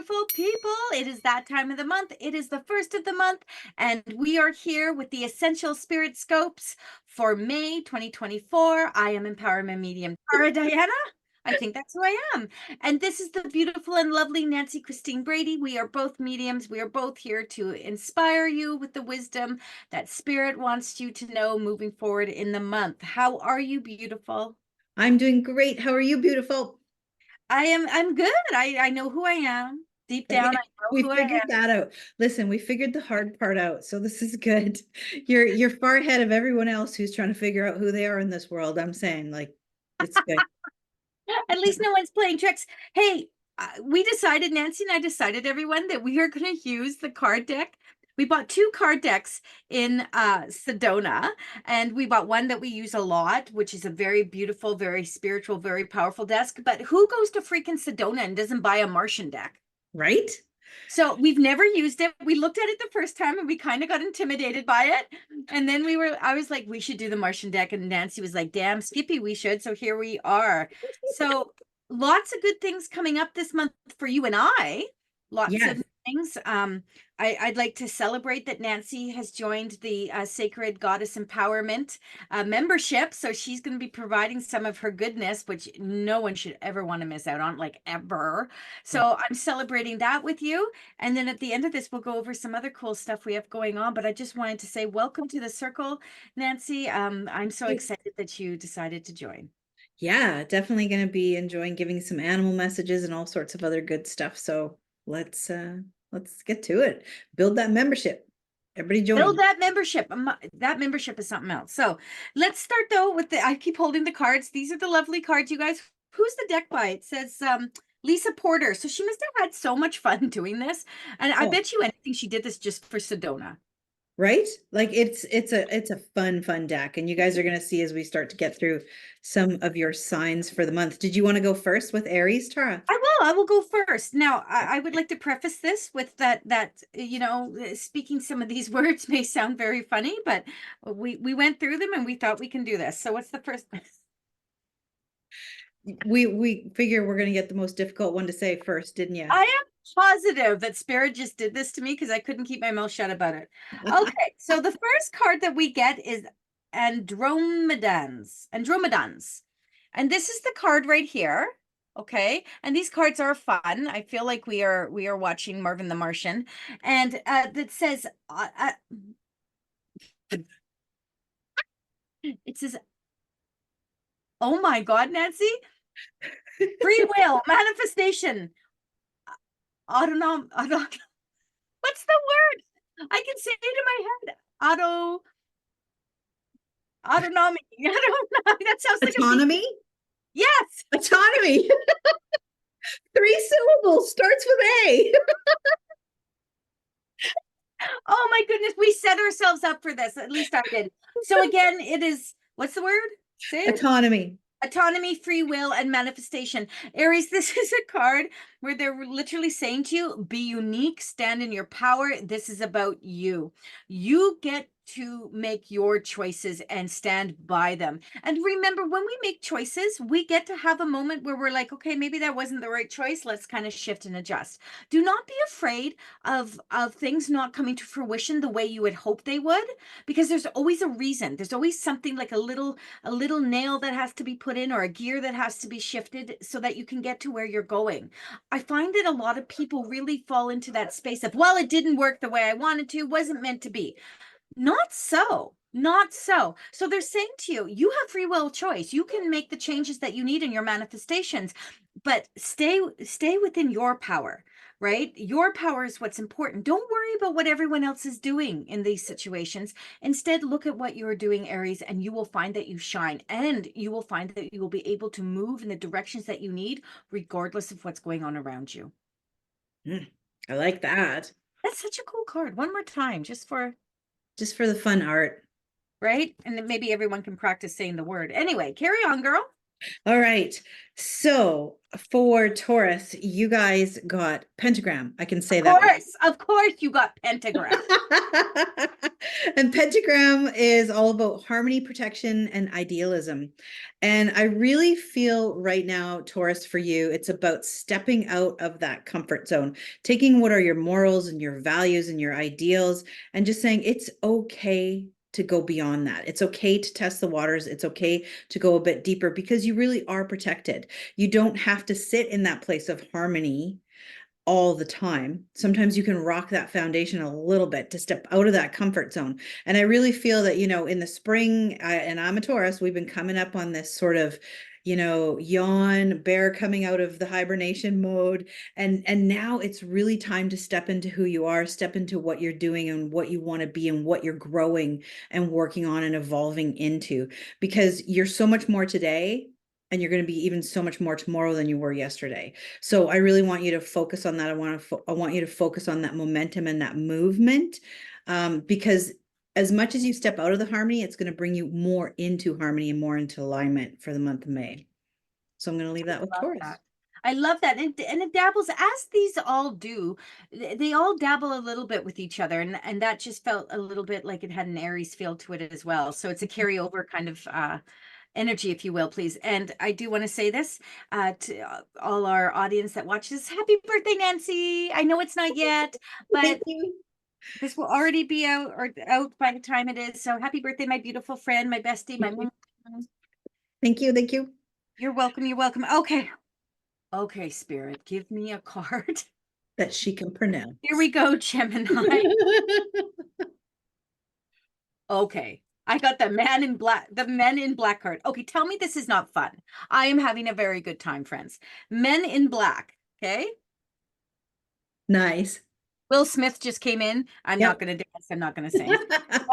beautiful people. It is that time of the month. It is the first of the month, and we are here with the Essential Spirit Scopes for May 2024. I am Empowerment Medium Tara Diana. I think that's who I am. And this is the beautiful and lovely Nancy Christine Brady. We are both mediums. We are both here to inspire you with the wisdom that Spirit wants you to know moving forward in the month. How are you, beautiful? I'm doing great. How are you, beautiful? I'm good. I know who I am. Deep down, I know We who I figured am. that out. Listen, we figured the hard part out, so this is good. You're far ahead of everyone else who's trying to figure out who they are in this world. I'm saying, like, it's good. At least no one's playing tricks. Hey, we decided, Nancy and I decided, everyone, that we are going to use the card deck. We bought 2 card decks in Sedona, and we bought one that we use a lot, which is a very beautiful, very spiritual, very powerful desk. But who goes to freaking Sedona and doesn't buy a Martian deck? Right? So we've never used it. We looked at it the first time and we kind of got intimidated by it. And then I was like, we should do the Martian deck. And Nancy was like, damn, Skippy, we should. So here we are. So lots of good things coming up this month for you and I. Lots Yes. of things. I'd like to celebrate that Nancy has joined the Sacred Goddess Empowerment membership. So she's going to be providing some of her goodness, which no one should ever want to miss out on, like ever. So I'm celebrating that with you. And then at the end of this, we'll go over some other cool stuff we have going on. But I just wanted to say welcome to the circle, Nancy. I'm so excited that you decided to join. Yeah, definitely going to be enjoying giving some animal messages and all sorts of other good stuff. So let's get to it. Build that membership. Everybody Build join. that membership. That membership is something else. So let's start though with I keep holding the cards. These are the lovely cards, you guys. Who's the deck by? It says Lisa Porter. So she must have had so much fun doing this. And I Oh, bet you anything she did this just for Sedona. right? Like it's a fun deck, and you guys are going to see as we start to get through some of your signs for the month. Did you want to go first with Aries, Tara? I will go first. Now, I would like to preface this with that you know, speaking some of these words may sound very funny, but we went through them and we thought we can do this. So what's the first? We figure we're going to get the most difficult one to say first, didn't you? I am positive that Spirit just did this to me because I couldn't keep my mouth shut about it. Okay, so the first card that we get is Andromedans. Andromedans. And this is the card right here. Okay, and these cards are fun. I feel like we are watching Marvin the Martian, and that says it says, "Oh my God, Nancy, free will, manifestation, autonom, what's the word? I can say it in my head. Autonomy. I don't know. That sounds like a Autonomy? yes. Autonomy. 3 syllables, starts with A. Oh my goodness, we set ourselves up for this. At least I did. So again, it is, what's the word? Say it. Autonomy. Autonomy, free will, and manifestation. Aries, this is a card where they're literally saying to you, be unique, stand in your power. This is about you. You get to make your choices and stand by them. And remember, when we make choices, we get to have a moment where we're like, okay, maybe that wasn't the right choice. Let's kind of shift and adjust. Do not be afraid of things not coming to fruition the way you would hope they would, because there's always a reason. There's always something like a little nail that has to be put in or a gear that has to be shifted so that you can get to where you're going. I find that a lot of people really fall into that space of, well, it didn't work the way I wanted to, wasn't meant to be. Not so. Not so. So they're saying to you, you have free will choice. You can make the changes that you need in your manifestations, but stay within your power, right? Your power is what's important. Don't worry about what everyone else is doing in these situations. Instead, look at what you're doing, Aries, and you will find that you shine, and you will find that you will be able to move in the directions that you need, regardless of what's going on around you. I like that. That's such a cool card. One more time, just for Just for the fun art. right? And then maybe everyone can practice saying the word. Anyway, carry on, girl. All right. So for Taurus, you guys got pentagram. I can say that. Of course, you got pentagram. And pentagram is all about harmony, protection, and idealism. And I really feel right now, Taurus, for you, it's about stepping out of that comfort zone, taking what are your morals and your values and your ideals, and just saying it's okay to go beyond that. It's okay to test the waters. It's okay to go a bit deeper because you really are protected. You don't have to sit in that place of harmony all the time. Sometimes you can rock that foundation a little bit to step out of that comfort zone. And I really feel that, in the spring, and I'm a Taurus, we've been coming up on this sort of, yawn, bear coming out of the hibernation mode. And now it's really time to step into who you are, step into what you're doing and what you want to be and what you're growing and working on and evolving into, because you're so much more today and you're going to be even so much more tomorrow than you were yesterday. So I really want you to focus on that. I want you to focus on that momentum and that movement, because as much as you step out of the harmony, it's going to bring you more into harmony and more into alignment for the month of May. So I'm going to leave that with Taurus. That. I love that. And it dabbles, as these all do, they all dabble a little bit with each other. And that just felt a little bit like it had an Aries feel to it as well. So it's a carryover kind of energy, if you will, please. And I do want to say this to all our audience that watches. Happy birthday, Nancy. I know it's not yet, but this will already be out or out by the time it is. So happy birthday, my beautiful friend, my bestie, my mom. Thank you. Thank you. You're welcome. You're welcome. Okay. Okay, Spirit, give me a card that she can pronounce. Here we go, Gemini. Okay. I got the men in black card. Okay, tell me this is not fun. I am having a very good time, friends. Men in black. Okay. Nice. Will Smith just came in. I'm not going to dance. I'm not going to sing.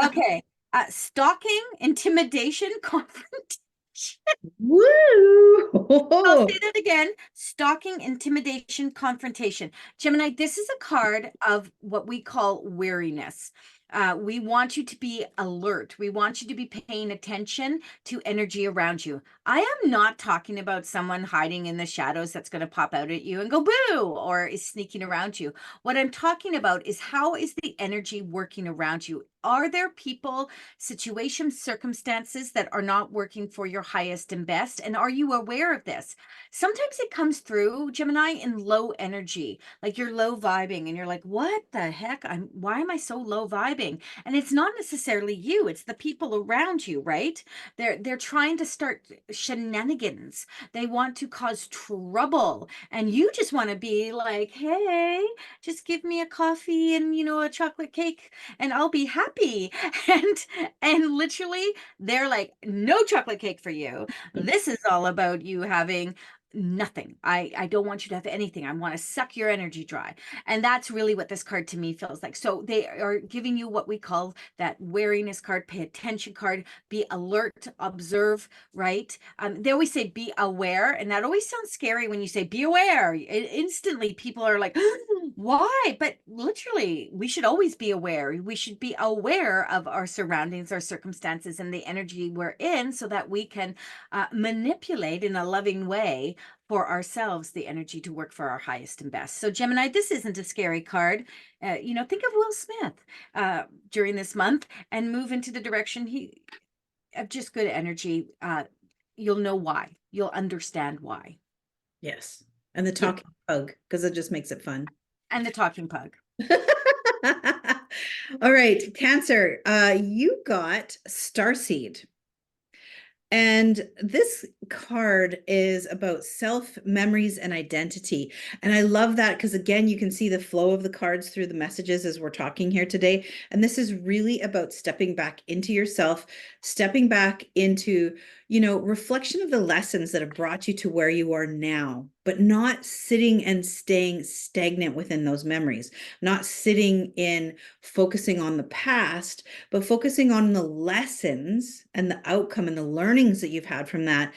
Okay. Stalking, intimidation, confrontation. Woo! I'll say that again. Stalking, intimidation, confrontation. Gemini, this is a card of what we call weariness. We want you to be alert. We want you to be paying attention to energy around you. I am not talking about someone hiding in the shadows that's going to pop out at you and go boo or is sneaking around you. What I'm talking about is, how is the energy working around you? Are there people, situations, circumstances that are not working for your highest and best? And are you aware of this? Sometimes it comes through, Gemini, in low energy, like you're low vibing and you're like, what the heck? Why am I so low vibing? And it's not necessarily you, it's the people around you, right? They're trying to start shenanigans. They want to cause trouble. And you just want to be like, hey, just give me a coffee and, a chocolate cake and I'll be happy. And literally they're like, no chocolate cake for you. This is all about you having nothing. I don't want you to have anything. I want to suck your energy dry. And that's really what this card to me feels like. So they are giving you what we call that wariness card, pay attention card, be alert, observe, right? They always say be aware. And that always sounds scary when you say be aware. Instantly people are like, why? But literally, we should always be aware. We should be aware of our surroundings, our circumstances, and the energy we're in so that we can manipulate in a loving way for ourselves the energy to work for our highest and best. So Gemini, this isn't a scary card. Think of Will Smith during this month and move into the direction of just good energy. You'll know why. You'll understand why. Yes. And the talking pug, because it just makes it fun. And the talking pug. All right, Cancer, you got Starseed. And this card is about self, memories, and identity. And I love that because, again, you can see the flow of the cards through the messages as we're talking here today. And this is really about stepping back into yourself, stepping back into, reflection of the lessons that have brought you to where you are now, but not sitting and staying stagnant within those memories, not sitting in focusing on the past, but focusing on the lessons and the outcome and the learnings that you've had from that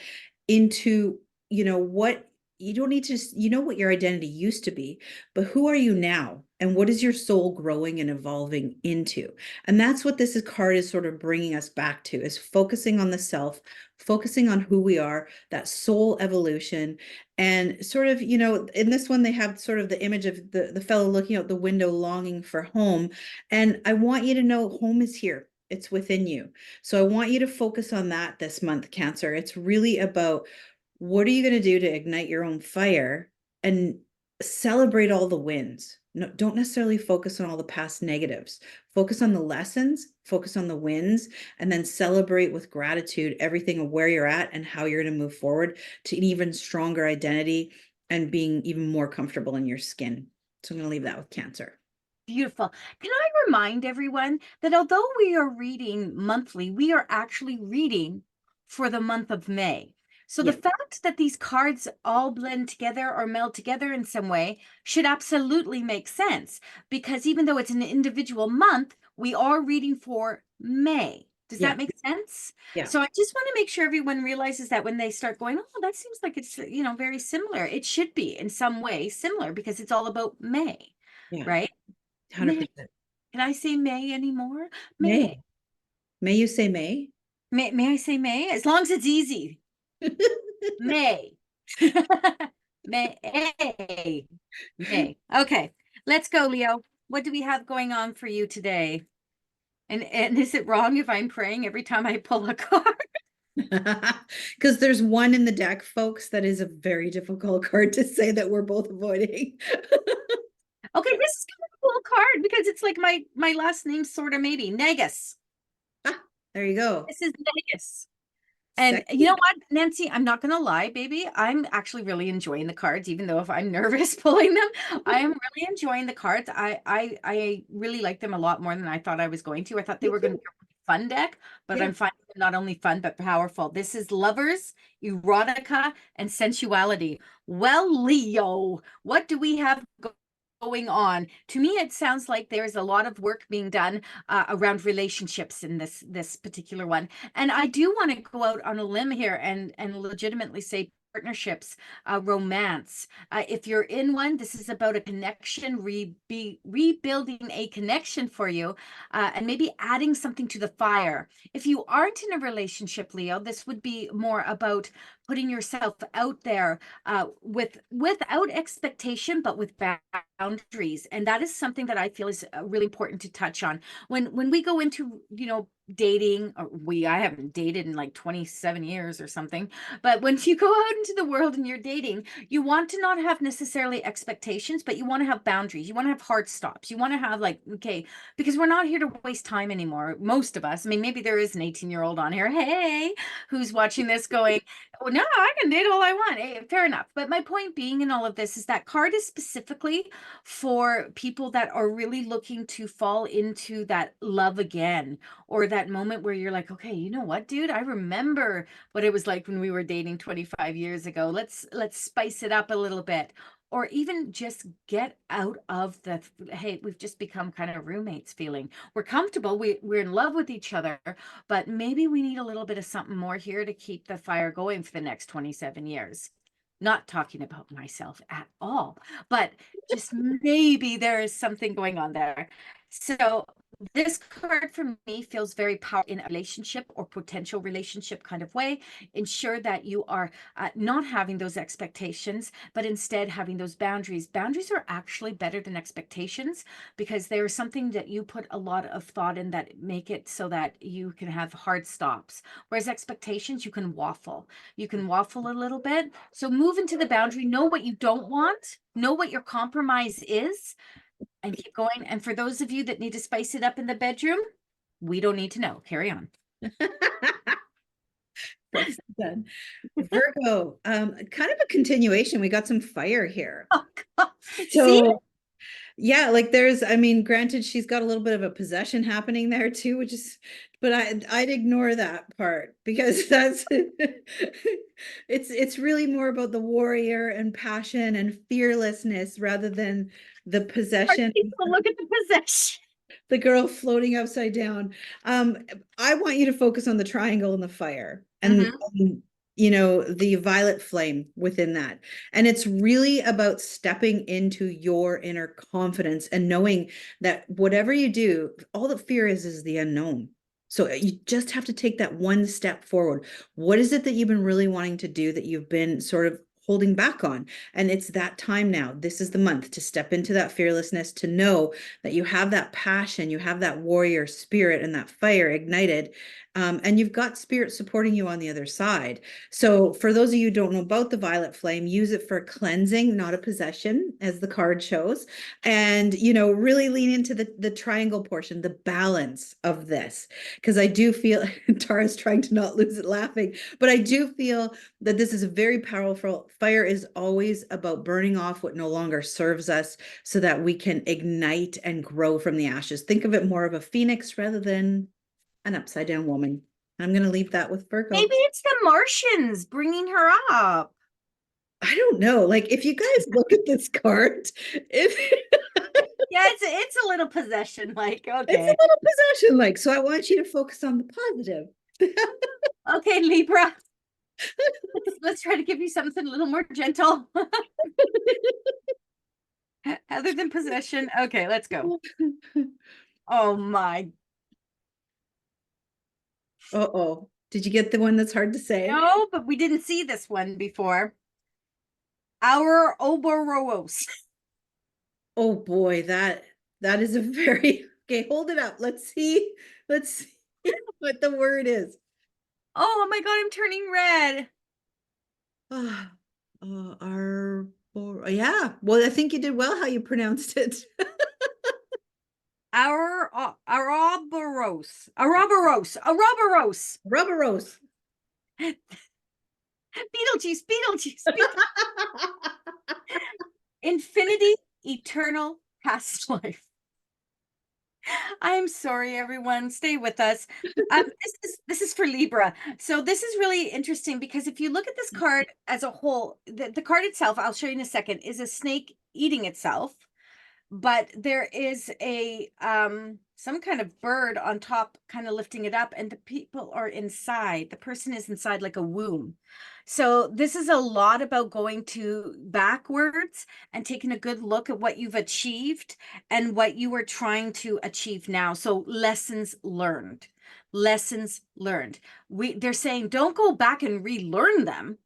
into, what you don't need to, you know what your identity used to be, but who are you now? And what is your soul growing and evolving into? And that's what this card is sort of bringing us back to, is focusing on the self, focusing on who we are, that soul evolution. And sort of, in this one, they have sort of the image of the fellow looking out the window, longing for home. And I want you to know home is here. It's within you. So I want you to focus on that this month, Cancer. It's really about, what are you going to do to ignite your own fire and celebrate all the wins? No, don't necessarily focus on all the past negatives. Focus on the lessons, focus on the wins, and then celebrate with gratitude everything of where you're at and how you're going to move forward to an even stronger identity and being even more comfortable in your skin. So I'm going to leave that with Cancer. Beautiful. Can I remind everyone that although we are reading monthly, we are actually reading for the month of May. So the Yeah. fact that these cards all blend together or meld together in some way should absolutely make sense, because even though it's an individual month, we are reading for May. Does Yeah. that make sense? Yeah. So I just want to make sure everyone realizes that when they start going, oh, that seems like it's, very similar. It should be in some way similar because it's all about May, Yeah. right? May. 100%. Can I say May anymore? May. May. May you say May? May I say May? As long as it's easy. May. May. May. Okay. Let's go, Leo. What do we have going on for you today? And is it wrong if I'm praying every time I pull a card? Because there's one in the deck, folks, that is a very difficult card to say that we're both avoiding. Okay, this is kind of a cool card because it's like my last name, sort of, maybe Negus. There you go. This is Negus. And Sexy. you know what, Nancy, I'm not gonna lie, baby. I'm actually really enjoying the cards, even though if I'm nervous pulling them, I am really enjoying the cards. I really like them a lot more than I thought I was going to. I thought they Me were gonna too. be a really fun deck, but Yeah. I'm finding them not only fun but powerful. This is lovers, erotica, and sensuality. Well, Leo, what do we have going on? To me, it sounds like there's a lot of work being done around relationships in this particular one. And I do want to go out on a limb here and legitimately say partnerships, romance. If you're in one, this is about a connection, rebuilding a connection for you, and maybe adding something to the fire. If you aren't in a relationship, Leo, this would be more about putting yourself out there without expectation, but with boundaries. And that is something that I feel is really important to touch on. When we go into, dating, or I haven't dated in like 27 years or something, but when you go out into the world and you're dating, you want to not have necessarily expectations, but you want to have boundaries. You want to have hard stops. You want to have like, okay, because we're not here to waste time anymore. Most of us, I mean, maybe there is an 18-year-old on here, hey, who's watching this going, oh, no, I can date all I want. Hey, fair enough. But my point being in all of this is that card is specifically for people that are really looking to fall into that love again, or that moment where you're like, okay, you know what, dude, I remember what it was like when we were dating 25 years ago. Let's spice it up a little bit. Or even just get out of the, hey, we've just become kind of roommates feeling. We're comfortable, we're in love with each other, but maybe we need a little bit of something more here to keep the fire going for the next 27 years. Not talking about myself at all, but just maybe there is something going on there. So this card for me feels very powerful in a relationship or potential relationship kind of way. Ensure that you are not having those expectations, but instead having those boundaries. Boundaries are actually better than expectations because they are something that you put a lot of thought in that make it so that you can have hard stops. Whereas expectations, you can waffle. You can waffle a little bit. So move into the boundary, know what you don't want, know what your compromise is, and keep going. And for those of you that need to spice it up in the bedroom, we don't need to know. Carry on. Done. Virgo, kind of a continuation. We got some fire here. Oh, God. See? So yeah, like I mean, granted, she's got a little bit of a possession happening there too, but I'd ignore that part because that's it's really more about the warrior and passion and fearlessness rather than the possession. People look at the possession. The girl floating upside down. I want you to focus on the triangle and the fire. And you know, the violet flame within that. And it's really about stepping into your inner confidence and knowing that whatever you do, all the fear is the unknown. So you just have to take that one step forward. What is it that you've been really wanting to do that you've been sort of holding back on? And it's that time now. This is the month to step into that fearlessness, to know that you have that passion, you have that warrior spirit and that fire ignited. And you've got spirit supporting you on the other side. So for those of you who don't know about the violet flame, use it for cleansing, not a possession, as the card shows. And, you know, really lean into the triangle portion, the balance of this. Because I do feel, Tara's trying to not lose it laughing, but I do feel that this is a very powerful, fire is always about burning off what no longer serves us so that we can ignite and grow from the ashes. Think of it more of a phoenix rather than an upside down woman. I'm going to leave that with Virgo. Maybe it's the Martians bringing her up. I don't know. Like, if you guys look at this card, Yeah, it's a little possession, like, it's a okay. little possession like. So I want you to focus on the positive. Okay, Libra. Let's try to give you something a little more gentle. Other than possession. Okay, let's go. Oh my. Uh-oh. Did you get the one that's hard to say? No, but we didn't see this one before. Our Oboros. Oh boy, that is a very okay. Hold it up. Let's see. Let's see what the word is. Oh my God, I'm turning red. Yeah. Well, I think you did well how you pronounced it. Our Ouroboros. Ouroboros. Ouroboros. Rubber rose. Beetlejuice, Beetlejuice, Beetlejuice. Infinity, eternal, past life. I'm sorry, everyone. Stay with us. This is for Libra. So this is really interesting because if you look at this card as a whole, the card itself, I'll show you in a second, is a snake eating itself. But there is a some kind of bird on top kind of lifting it up, and the people are inside. The person is inside like a womb. So this is a lot about going to backwards and taking a good look at what you've achieved and what you are trying to achieve now. So lessons learned. Lessons learned. They're saying don't go back and relearn them.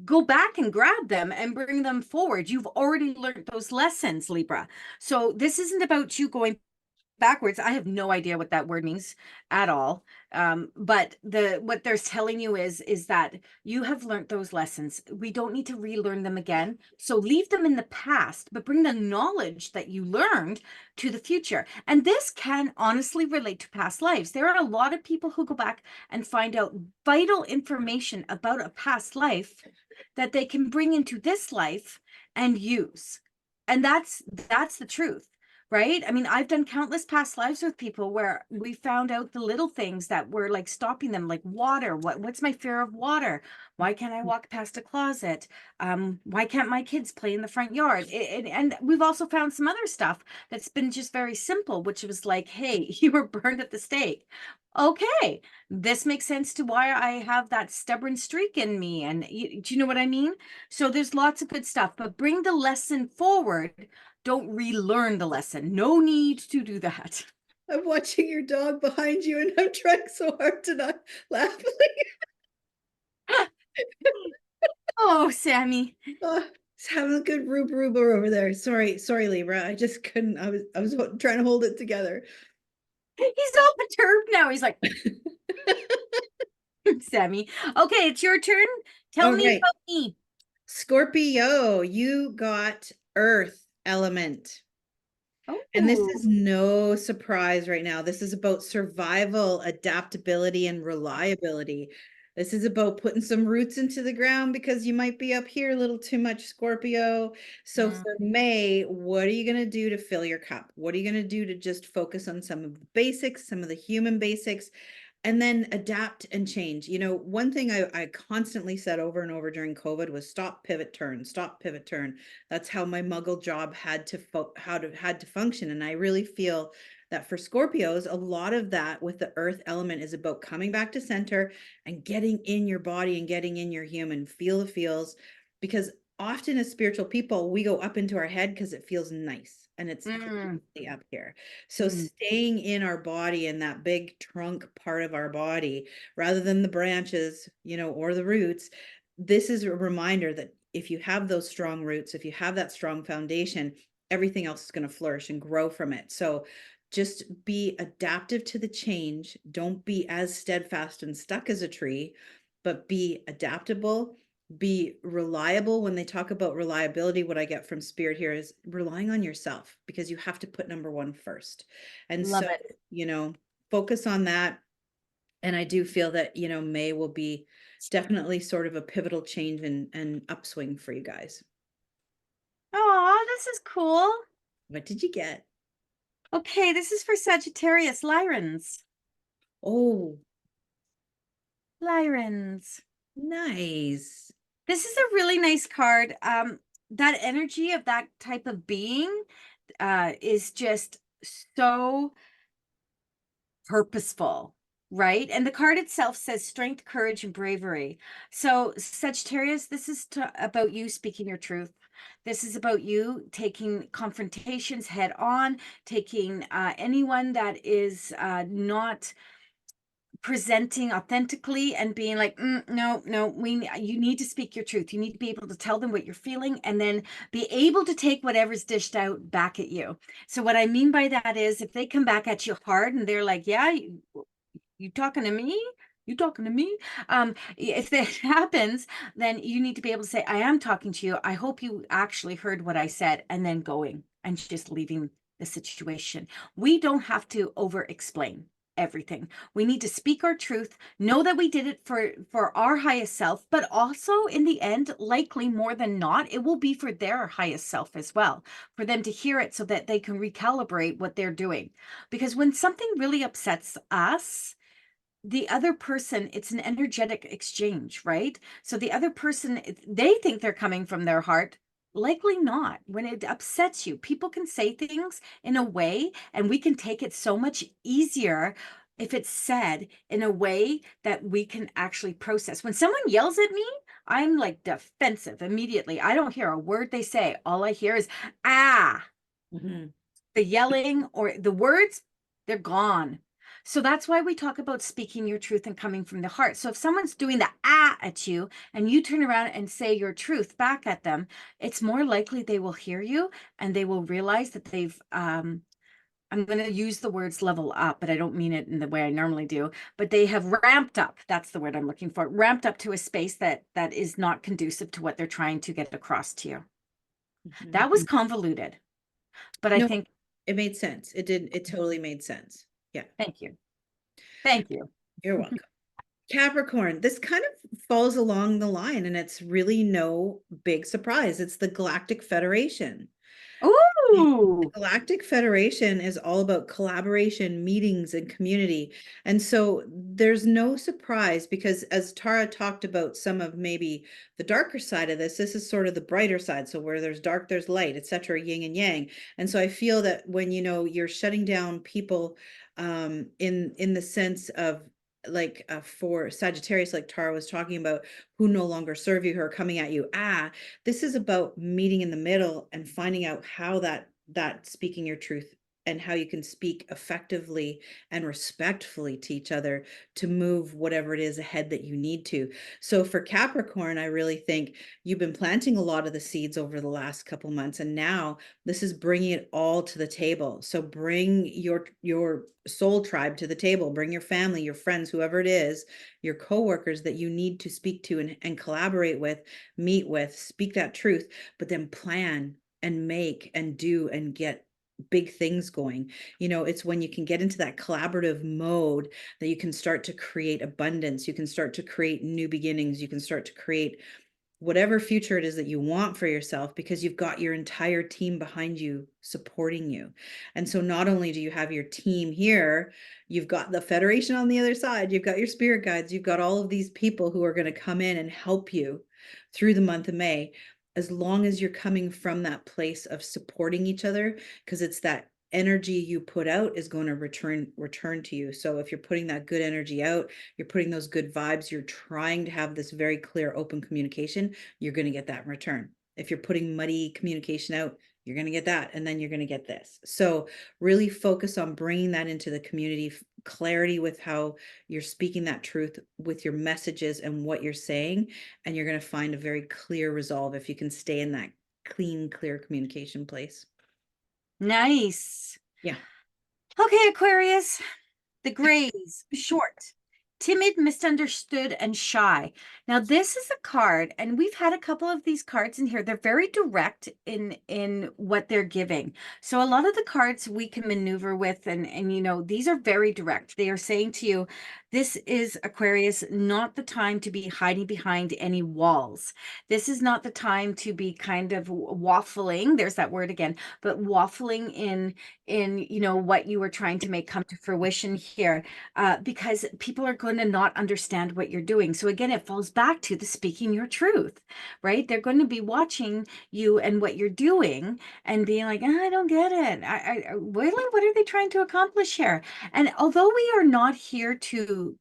Go back and grab them and bring them forward. You've already learned those lessons, Libra. So this isn't about you going backwards. I have no idea what that word means at all. But what they're telling you is that you have learned those lessons. We don't need to relearn them again. So leave them in the past, but bring the knowledge that you learned to the future. And this can honestly relate to past lives. There are a lot of people who go back and find out vital information about a past life that they can bring into this life and use. And that's the truth. Right? I mean, I've done countless past lives with people where we found out the little things that were like stopping them, like water. What's my fear of water? Why can't I walk past a closet? Why can't my kids play in the front yard? And we've also found some other stuff that's been just very simple, which was like, hey, you were burned at the stake. Okay, this makes sense to why I have that stubborn streak in me. And do you know what I mean? So there's lots of good stuff, but bring the lesson forward. Don't relearn the lesson. No need to do that. I'm watching your dog behind you and I'm trying so hard to not laugh. Oh, Sammy. He's having a good rube over there. Sorry, Libra. I just couldn't. I was trying to hold it together. He's all perturbed now. He's like, Sammy. Okay, it's your turn. Tell me about me. Scorpio, you got Earth element. And this is no surprise right now. This is about survival, adaptability, and reliability. This is about putting some roots into the ground because you might be up here a little too much, Scorpio. So for May, what are you going to do to fill your cup? What are you going to do to just focus on some of the basics, some of the human basics? and then adapt and change. You know, one thing I constantly said over and over during COVID was stop, pivot, turn, stop, pivot, turn. That's how my muggle job had to had to function. And I really feel that for Scorpios, a lot of that with the earth element is about coming back to center and getting in your body and getting in your human, feel the feels, because often as spiritual people, we go up into our head because it feels nice and it's Mm, up here. So mm, staying in our body and that big trunk part of our body, rather than the branches, you know, or the roots, this is a reminder that if you have those strong roots, if you have that strong foundation, everything else is going to flourish and grow from it. So just be adaptive to the change. Don't be as steadfast and stuck as a tree, but be adaptable, be reliable. When they talk about reliability, what I get from spirit here is relying on yourself, because you have to put number one first. And love so, it. you know, focus on that. And I do feel that, you know, May will be definitely sort of a pivotal change and upswing for you guys. Oh, this is cool. What did you get? Okay, this is for Sagittarius, Lyrans. Oh, Lyrans. nice. This is a really nice card. That energy of that type of being is just so purposeful, right? And the card itself says strength, courage, and bravery. So, Sagittarius, this is about you speaking your truth. This is about you taking confrontations head on, taking anyone that is not presenting authentically and being like, no, no, you need to speak your truth. You need to be able to tell them what you're feeling and then be able to take whatever's dished out back at you. So what I mean by that is if they come back at you hard and they're like, yeah, you talking to me? You talking to me? If that happens, then you need to be able to say, I am talking to you. I hope you actually heard what I said, and then going and just leaving the situation. We don't have to over explain everything. We need to speak our truth, know that we did it for our highest self, but also in the end, likely more than not, it will be for their highest self as well, for them to hear it so that they can recalibrate what they're doing. Because when something really upsets us, the other person, it's an energetic exchange, right? So the other person, they think they're coming from their heart. Likely not. When it upsets you, people can say things in a way, and we can take it so much easier if it's said in a way that we can actually process. When someone yells at me, I'm like defensive immediately. I don't hear a word they say. All I hear is, ah, Mhm. the yelling or the words, they're gone. So that's why we talk about speaking your truth and coming from the heart. So if someone's doing the at you and you turn around and say your truth back at them, it's more likely they will hear you and they will realize that they've I'm going to use the words level up, but I don't mean it in the way I normally do, but they have ramped up. That's the word I'm looking for. Ramped up to a space that is not conducive to what they're trying to get across to you. That was Mhm. convoluted, but I No, think it made sense. It did. It totally made sense. Yeah, thank you. Thank you. you're welcome. Capricorn, this kind of falls along the line, and it's really no big surprise. It's the Galactic Federation. The Ooh. Galactic Federation is all about collaboration, meetings, and community. And so there's no surprise, because as Tara talked about some of maybe the darker side of this is sort of the brighter side. So where there's dark, there's light, etc., yin and yang. And so I feel that when, you know, you're shutting down people in the sense of like for Sagittarius, like Tara was talking about, who no longer serve you, who are coming at you. This is about meeting in the middle and finding out how that speaking your truth and how you can speak effectively and respectfully to each other to move whatever it is ahead that you need to. So for Capricorn, I really think you've been planting a lot of the seeds over the last couple months, and now this is bringing it all to the table. So bring your soul tribe to the table, bring your family, your friends, whoever it is, your coworkers that you need to speak to and collaborate with, meet with, speak that truth, but then plan and make and do and get big things going. You know, it's when you can get into that collaborative mode that you can start to create abundance, you can start to create new beginnings, you can start to create whatever future it is that you want for yourself, because you've got your entire team behind you supporting you. And so not only do you have your team here, you've got the Federation on the other side, you've got your spirit guides, you've got all of these people who are going to come in and help you through the month of May, as long as you're coming from that place of supporting each other, because it's that energy you put out is going to return to you. So if you're putting that good energy out, you're putting those good vibes, you're trying to have this very clear, open communication, you're going to get that in return. If you're putting muddy communication out, you're going to get that, and then you're going to get this. So really focus on bringing that into the community, clarity with how you're speaking that truth with your messages and what you're saying, and you're going to find a very clear resolve if you can stay in that clean, clear communication place. Nice. Yeah. Okay, Aquarius. The Greys, short, timid, misunderstood, and shy. Now, this is a card, and we've had a couple of these cards in here. They're very direct in what they're giving. So a lot of the cards we can maneuver with, and you know, these are very direct. They are saying to you, this is, Aquarius, not the time to be hiding behind any walls. This is not the time to be kind of waffling. There's that word again, but waffling in you know what you were trying to make come to fruition here, because people are going to not understand what you're doing. So again, it falls back to the speaking your truth, right? They're going to be watching you and what you're doing and being like, I don't get it. Really, what are they trying to accomplish here? And although we are not here to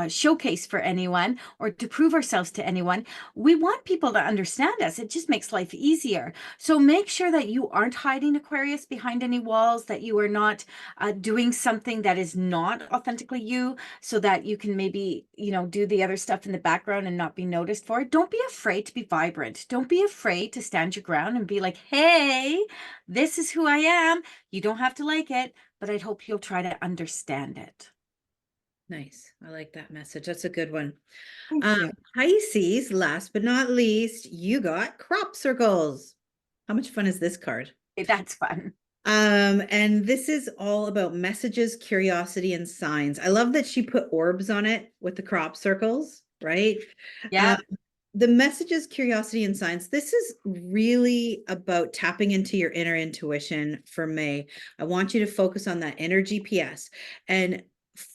showcase for anyone or to prove ourselves to anyone, we want people to understand us. It just makes life easier. So make sure that you aren't hiding, Aquarius, behind any walls, that you are not doing something that is not authentically you, so that you can maybe, you know, do the other stuff in the background and not be noticed for it. Don't be afraid to be vibrant. Don't be afraid to stand your ground and be like, hey, this is who I am. You don't have to like it, but I'd hope you'll try to understand it. Nice. I like that message. That's a good one. Thank you. Pisces, last but not least, you got crop circles. How much fun is this card? Okay, that's fun. And this is all about messages, curiosity, and signs. I love that she put orbs on it with the crop circles, right? Yeah. The messages, curiosity, and signs. This is really about tapping into your inner intuition for May. I want you to focus on that inner GPS and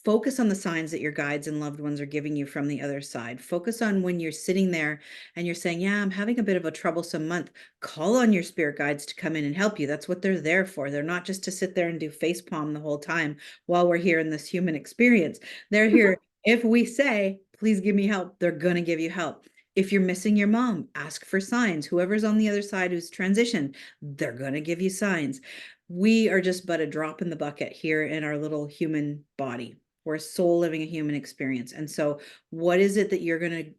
focus on the signs that your guides and loved ones are giving you from the other side. Focus on when you're sitting there and you're saying, yeah, I'm having a bit of a troublesome month. Call on your spirit guides to come in and help you. That's what they're there for. They're not just to sit there and do facepalm the whole time while we're here in this human experience. They're here. If we say, please give me help, they're going to give you help. If you're missing your mom, ask for signs. Whoever's on the other side who's transitioned, they're going to give you signs. We are just but a drop in the bucket here in our little human body. We're a soul living a human experience. And so what is it that you're going to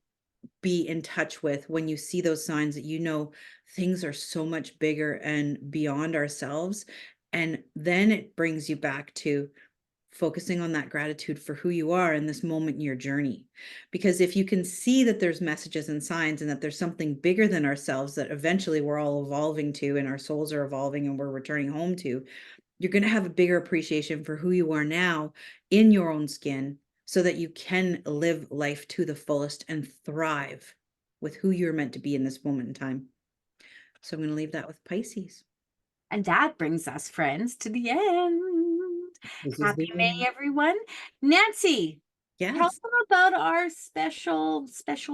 be in touch with when you see those signs that you know things are so much bigger and beyond ourselves? And then it brings you back to focusing on that gratitude for who you are in this moment in your journey. Because if you can see that there's messages and signs and that there's something bigger than ourselves that eventually we're all evolving to and our souls are evolving and we're returning home to, you're going to have a bigger appreciation for who you are now in your own skin so that you can live life to the fullest and thrive with who you're meant to be in this moment in time. So I'm going to leave that with Pisces. And that brings us, friends, to the end. This is Happy the May, end. everyone. Nancy, tell Yes. them about our special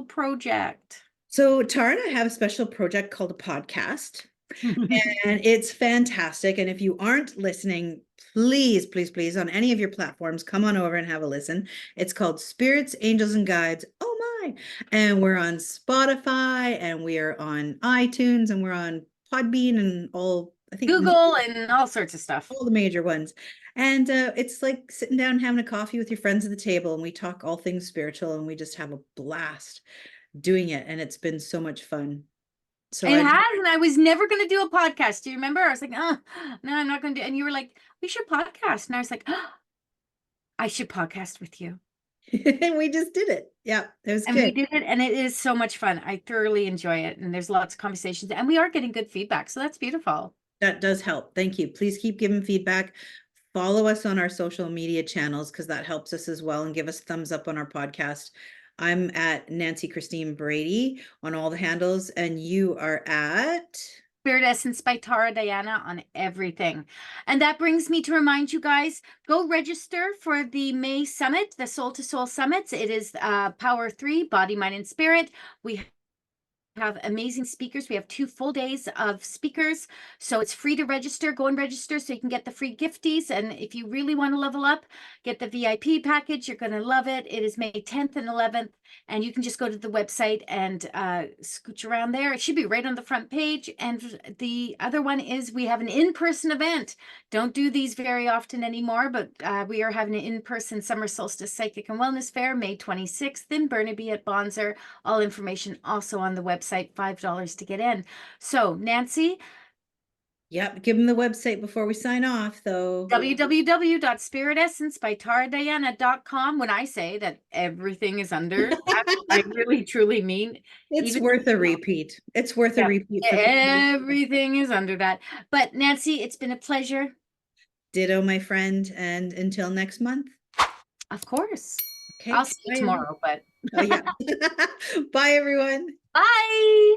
project. So Tara and I have a special project called a podcast, and it's fantastic. And if you aren't listening, please, please, please, on any of your platforms, come on over and have a listen. It's called Spirits, Angels, and Guides. Oh my. And we're on Spotify, and we are on iTunes, and we're on Podbean, and all, I think, Google and all sorts of stuff. all the major ones. And it's like sitting down and having a coffee with your friends at the table, and we talk all things spiritual, and we just have a blast doing it. And it's been so much fun. So It I has, and I was never going to do a podcast. Do you remember? I was like, oh, no, I'm not going to do. And you were like, we should podcast. And I was like, oh, I should podcast with you. and we just did it. Yeah, it was And we good. did it, and it is so much fun. I thoroughly enjoy it, and there's lots of conversations, and we are getting good feedback, so that's beautiful. That does help. Thank you. Please keep giving feedback. Follow us on our social media channels because that helps us as well, and give us thumbs up on our podcast. I'm at Nancy Christine Brady on all the handles, and you are at Spirit Essence by Tara Diana on everything. And that brings me to remind you guys, go register for the May Summit, the Soul to Soul Summits. It is Power 3, Body, Mind, and Spirit. We have amazing speakers. We have 2 full days of speakers. So it's free to register. Go and register so you can get the free gifties. And if you really want to level up, get the VIP package. You're going to love it. It is May 10th and 11th. And you can just go to the website and scooch around there. It should be right on the front page. And the other one is we have an in-person event. Don't do these very often anymore, but we are having an in-person Summer Solstice Psychic and Wellness Fair, May 26th in Burnaby at Bonser. All information also on the website, $5 to get in. So Nancy, Yep, give them the website before we sign off, though. www.spiritessencebytaradiana.com. When I say that everything is under, I really truly mean It's even worth a repeat. It's worth a yeah, repeat for people. everything is under that. But Nancy, it's been a pleasure. Ditto, my friend, and until next month. Of course. Okay. I'll see you Bye, tomorrow, but oh, yeah. Bye, everyone. bye.